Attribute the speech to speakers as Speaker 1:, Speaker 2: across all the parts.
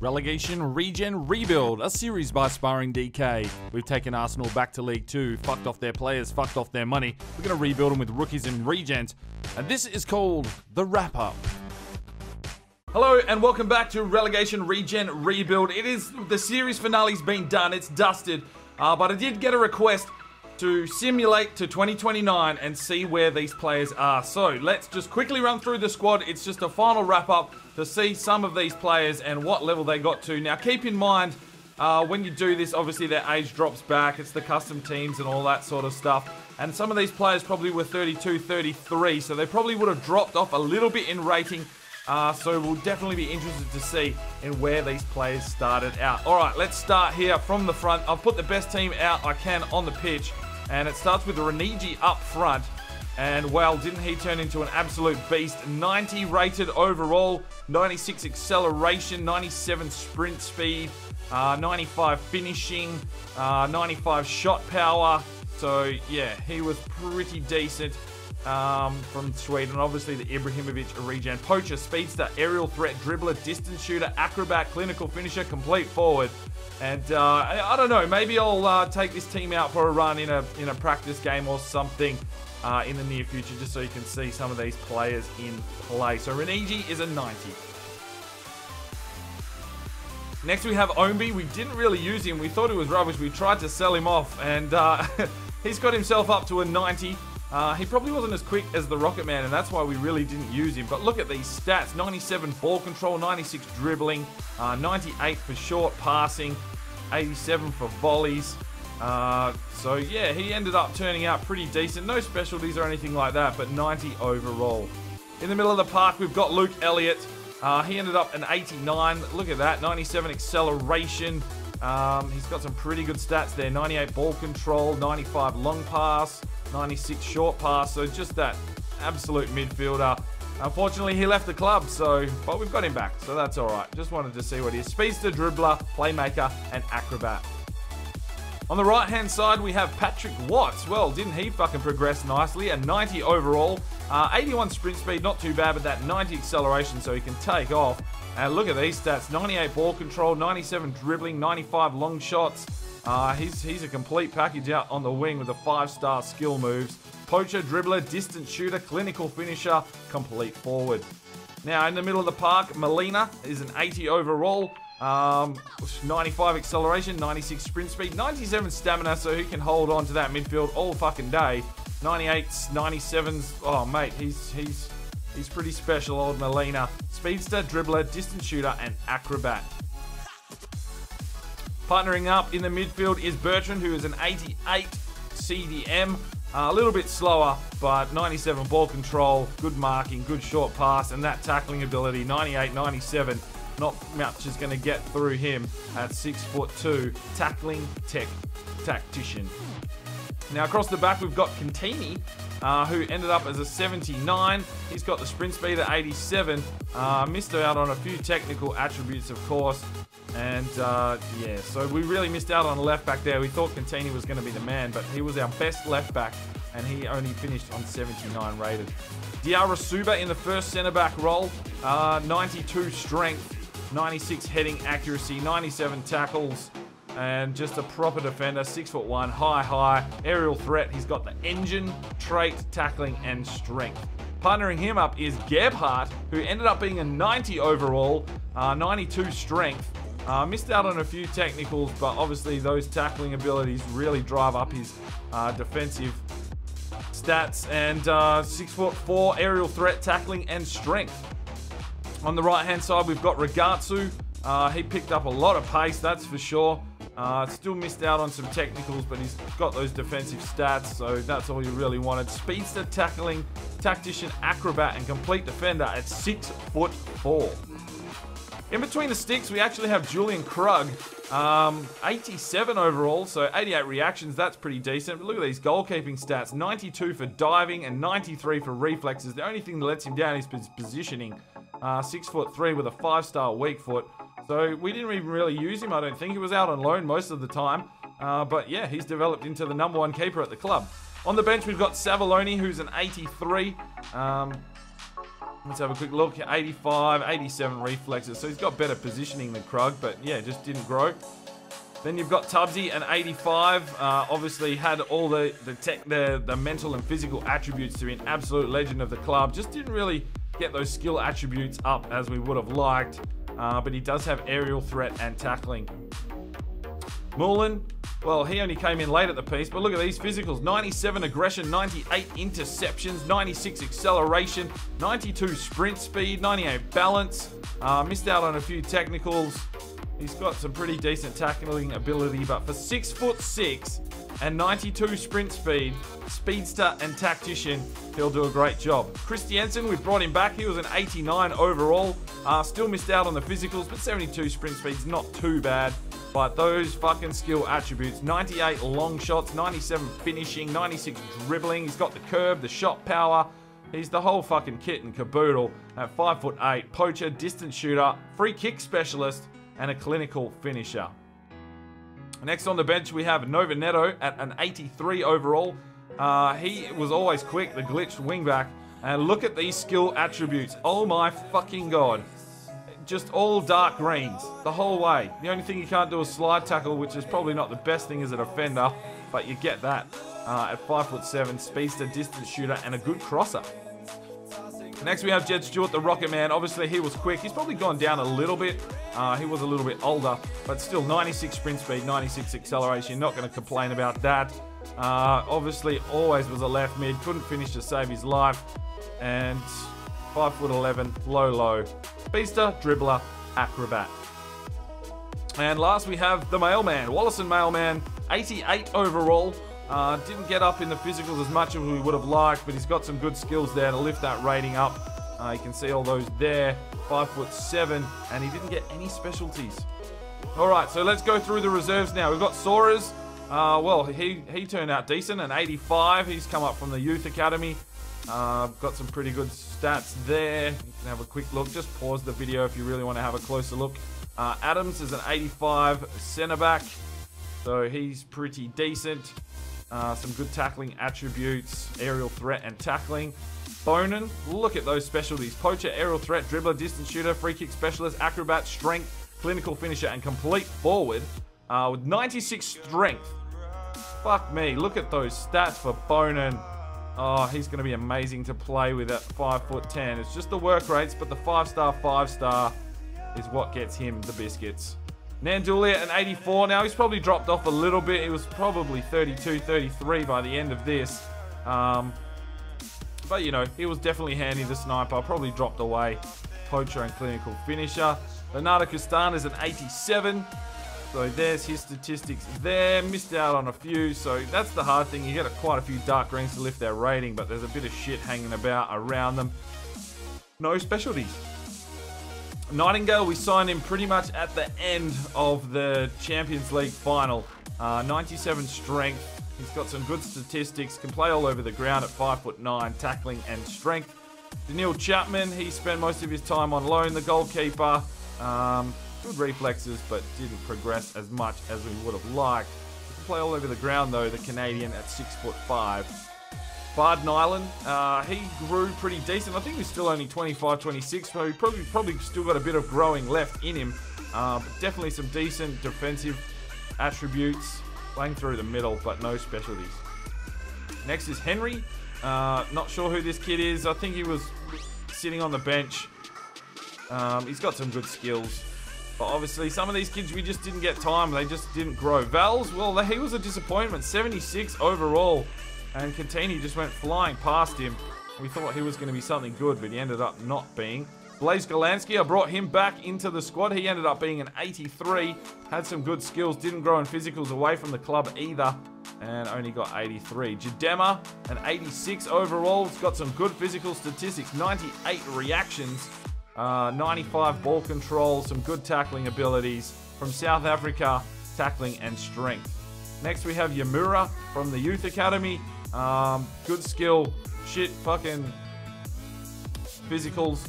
Speaker 1: Relegation, Regen, Rebuild, a series by Aspiring DK. We've taken Arsenal back to League 2, fucked off their players, fucked off their money. We're going to rebuild them with rookies and regens. And this is called The Wrap-Up. Hello and welcome back to Relegation, Regen, Rebuild. It is, the series finale's been done, it's dusted. But I did get a request to simulate to 2029 and see where these players are. So let's just quickly run through the squad. It's just a final wrap-up to see some of these players and what level they got to. Now keep in mind, when you do this, obviously their age drops back. It's the custom teams and all that sort of stuff. And some of these players probably were 32, 33, so they probably would have dropped off a little bit in rating. So we'll definitely be interested to see in where these players started out. Alright, let's start here from the front. I've put the best team out I can on the pitch. And it starts with Regen up front. And, well, didn't he turn into an absolute beast? 90 rated overall, 96 acceleration, 97 sprint speed, 95 finishing, 95 shot power. So, yeah, he was pretty decent from Sweden. Obviously, the Ibrahimovic Regen. Poacher, speedster, aerial threat, dribbler, distance shooter, acrobat, clinical finisher, complete forward. And I don't know, maybe I'll take this team out for a run in a practice game or something in the near future, just so you can see some of these players in play. So Regen is a 90. Next we have Ombi. We didn't really use him. We thought he was rubbish. We tried to sell him off, and he's got himself up to a 90. He probably wasn't as quick as the Rocket Man, and that's why we really didn't use him. But look at these stats. 97 ball control, 96 dribbling, 98 for short passing, 87 for volleys. So yeah, he ended up turning out pretty decent. No specialties or anything like that, but 90 overall. In the middle of the park, we've got Luke Elliott. He ended up an 89. Look at that, 97 acceleration. He's got some pretty good stats there. 98 ball control, 95 long pass, 96 short pass. So just that absolute midfielder. Unfortunately, he left the club, but we've got him back, so that's all right. Just wanted to see what he is. Speedster, dribbler, playmaker, and acrobat. On the right-hand side, we have Patrick Watts. Well, didn't he fucking progress nicely? A 90 overall, 81 sprint speed, not too bad, but that 90 acceleration, so he can take off. And look at these stats: 98 ball control, 97 dribbling, 95 long shots. He's a complete package out on the wing with the 5-star skill moves. Poacher, dribbler, distance shooter, clinical finisher, complete forward. Now in the middle of the park, Molina is an 80 overall, 95 acceleration, 96 sprint speed, 97 stamina, so he can hold on to that midfield all fucking day. 98s, 97s, oh mate, he's pretty special, old Molina. Speedster, dribbler, distance shooter, and acrobat. Partnering up in the midfield is Bertrand, who is an 88 CDM. A little bit slower, but 97 ball control, good marking, good short pass, and that tackling ability, 98, 97. Not much is going to get through him at 6'2", tackling tactician. Now across the back we've got Contini, who ended up as a 79. He's got the sprint speed at 87. Missed out on a few technical attributes, of course. And yeah, so we really missed out on a left back there. We thought Contini was going to be the man, but he was our best left back, and he only finished on 79 rated. Diarra Suba in the first centre back role, 92 strength, 96 heading accuracy, 97 tackles, and just a proper defender. 6'1", high, aerial threat. He's got the engine, trait, tackling, and strength. Partnering him up is Gebhardt, who ended up being a 90 overall, 92 strength. Missed out on a few technicals, but obviously those tackling abilities really drive up his defensive stats. And 6'4", aerial threat, tackling, and strength. On the right-hand side, we've got Ragazzu. He picked up a lot of pace, that's for sure. Still missed out on some technicals, but he's got those defensive stats, so that's all you really wanted. Speedster, tackling, tactician, acrobat, and complete defender at 6'4". In between the sticks, we actually have Julian Krug, 87 overall, so 88 reactions, that's pretty decent. But look at these goalkeeping stats, 92 for diving and 93 for reflexes. The only thing that lets him down is his positioning. 6'3" with a 5-star weak foot. So we didn't even really use him, I don't think. He was out on loan most of the time. But yeah, he's developed into the #1 keeper at the club. On the bench, we've got Savaloni, who's an 83. Let's have a quick look. 85, 87 reflexes. So he's got better positioning than Krug, but yeah, just didn't grow. Then you've got Tubbsy, an 85. Obviously had all the mental and physical attributes to be an absolute legend of the club. Just didn't really get those skill attributes up as we would have liked. But he does have aerial threat and tackling. Mullen, well, he only came in late at the piece, but look at these physicals. 97 aggression, 98 interceptions, 96 acceleration, 92 sprint speed, 98 balance. Missed out on a few technicals. He's got some pretty decent tackling ability, but for 6'6" and 92 sprint speed, speedster and tactician, he'll do a great job. Christiansen, we've brought him back. He was an 89 overall. Still missed out on the physicals, but 72 sprint speed's not too bad. But those fucking skill attributes, 98 long shots, 97 finishing, 96 dribbling. He's got the curve, the shot power. He's the whole fucking kit and caboodle at 5'8", poacher, distance shooter, free kick specialist, and a clinical finisher. Next on the bench, we have Nova Neto at an 83 overall. He was always quick, the glitched wingback. And look at these skill attributes. Oh my fucking god. Just all dark greens the whole way. The only thing you can't do is slide tackle, which is probably not the best thing as a defender, but you get that at 5'7", speedster, distance shooter, and a good crosser. Next we have Jed Stewart, the Rocket Man. Obviously he was quick. He's probably gone down a little bit. He was a little bit older, but still 96 sprint speed, 96 acceleration. Not going to complain about that. Obviously always was a left mid. Couldn't finish to save his life. And 5'11", low. Speedster, dribbler, acrobat. And last we have the Mailman, Wallison Mailman, 88 overall. Didn't get up in the physicals as much as we would have liked, but he's got some good skills there to lift that rating up. You can see all those there. 5'7", and he didn't get any specialties. Alright, so let's go through the reserves now. We've got Soares. Well, he turned out decent, an 85. He's come up from the youth academy. Got some pretty good stats there. You can have a quick look. Just pause the video if you really want to have a closer look. Adams is an 85 centre back, so he's pretty decent. Some good tackling attributes, aerial threat and tackling. Bonin, look at those specialties. Poacher, aerial threat, dribbler, distance shooter, free kick specialist, acrobat, strength, clinical finisher, and complete forward with 96 strength. Fuck me, look at those stats for Bonin. Oh, he's going to be amazing to play with at 5'10". It's just the work rates, but the 5-star is what gets him the biscuits. Nandulia at an 84. Now, he's probably dropped off a little bit. He was probably 32, 33 by the end of this. But, you know, he was definitely handy, the sniper. Probably dropped away. Poacher and clinical finisher. Bernardo Castan is an 87. So there's his statistics there. Missed out on a few. So that's the hard thing. You get quite a few dark greens to lift their rating, but there's a bit of shit hanging about around them. No specialties. Nightingale, we signed him pretty much at the end of the Champions League final. 97 strength. He's got some good statistics. Can play all over the ground at 5'9", tackling and strength. Daniil Chapman, he spent most of his time on loan, the goalkeeper. Good reflexes, but didn't progress as much as we would have liked. He can play all over the ground, though, the Canadian at 6'5". Bard Nyland, he grew pretty decent. I think he's still only 25, 26, so he probably still got a bit of growing left in him. But definitely some decent defensive attributes. Playing through the middle, but no specialties. Next is Henry. Not sure who this kid is. I think he was sitting on the bench. He's got some good skills. But obviously, some of these kids, we just didn't get time. They just didn't grow. Vals, well, he was a disappointment. 76 overall. And Cantini just went flying past him. We thought he was going to be something good, but he ended up not being. Blaze Golansky, I brought him back into the squad. He ended up being an 83. Had some good skills. Didn't grow in physicals away from the club either. And only got 83. Jadema, an 86 overall. He's got some good physical statistics. 98 reactions. 95 ball control. Some good tackling abilities. From South Africa, tackling and strength. Next we have Yamura from the Youth Academy. Good skill. Shit fucking physicals.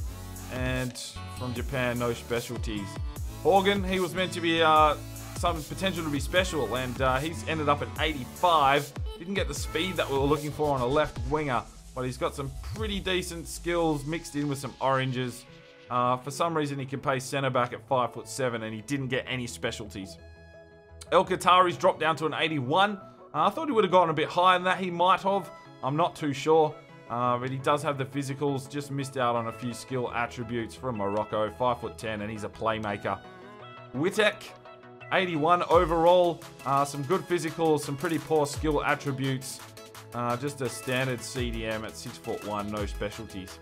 Speaker 1: And from Japan, no specialties. Horgan, he was meant to be some potential to be special, and he's ended up at 85. Didn't get the speed that we were looking for on a left winger, but he's got some pretty decent skills mixed in with some oranges. For some reason, he can play centre back at 5'7", and he didn't get any specialties. El Qatari's dropped down to an 81. I thought he would have gotten a bit higher than that. He might have. I'm not too sure. But he does have the physicals. Just missed out on a few skill attributes from Morocco. 5'10", and he's a playmaker. Witek, 81 overall. Some good physicals, some pretty poor skill attributes. Just a standard CDM at 6'1", no specialties.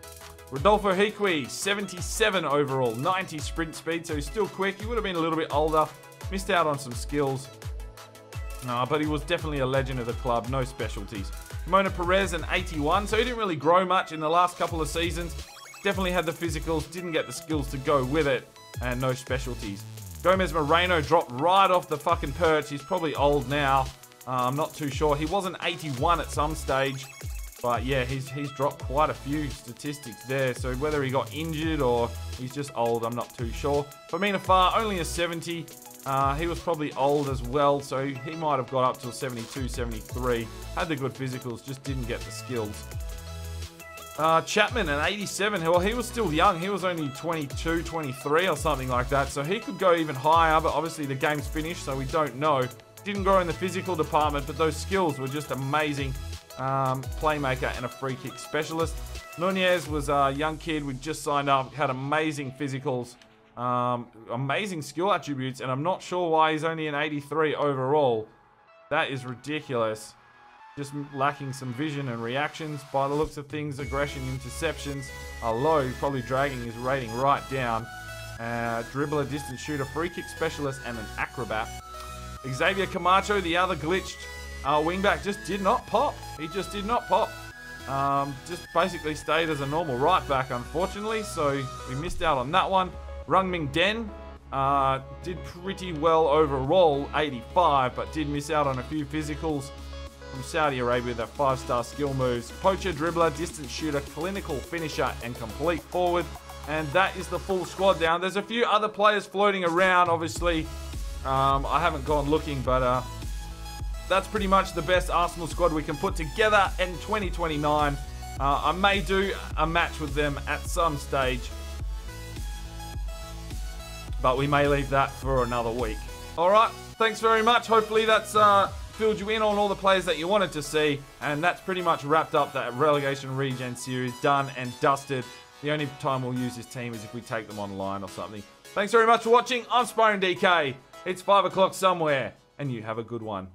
Speaker 1: Rodolfo Hiqui, 77 overall, 90 sprint speed, so he's still quick. He would have been a little bit older. Missed out on some skills. But he was definitely a legend of the club, no specialties. Mona Perez, an 81, so he didn't really grow much in the last couple of seasons. Definitely had the physicals, didn't get the skills to go with it, and no specialties. Gomez Moreno dropped right off the fucking perch. He's probably old now. I'm not too sure. He was an 81 at some stage. But yeah, he's dropped quite a few statistics there. So whether he got injured or he's just old, I'm not too sure. Famina Far, only a 70. He was probably old as well, so he might have got up to a 72, 73. Had the good physicals, just didn't get the skills. Chapman, an 87. Well, he was still young. He was only 22, 23 or something like that. So he could go even higher, but obviously the game's finished, so we don't know. Didn't grow in the physical department, but those skills were just amazing. Playmaker and a free kick specialist. Nunez was a young kid. We just signed up. Had amazing physicals. Amazing skill attributes, and I'm not sure why he's only an 83 overall. That is ridiculous. Just lacking some vision and reactions. By the looks of things, aggression, interceptions are low, probably dragging his rating right down. Dribbler, distance shooter, free kick specialist, and an acrobat. Xavier Camacho, the other glitched wingback, just did not pop. He just did not pop. Just basically stayed as a normal right back, unfortunately, so we missed out on that one. Rungming Den did pretty well overall, 85, but did miss out on a few physicals from Saudi Arabia, that 5-star skill moves. Poacher, dribbler, distance shooter, clinical finisher, and complete forward. And that is the full squad down. There's a few other players floating around, obviously. I haven't gone looking, but that's pretty much the best Arsenal squad we can put together in 2029. I may do a match with them at some stage, but we may leave that for another week. All right, thanks very much. Hopefully that's filled you in on all the players that you wanted to see, and that's pretty much wrapped up that Relegation Regen series, done and dusted. The only time we'll use this team is if we take them online or something. Thanks very much for watching. I'm Spyron DK. It's 5 o'clock somewhere, and you have a good one.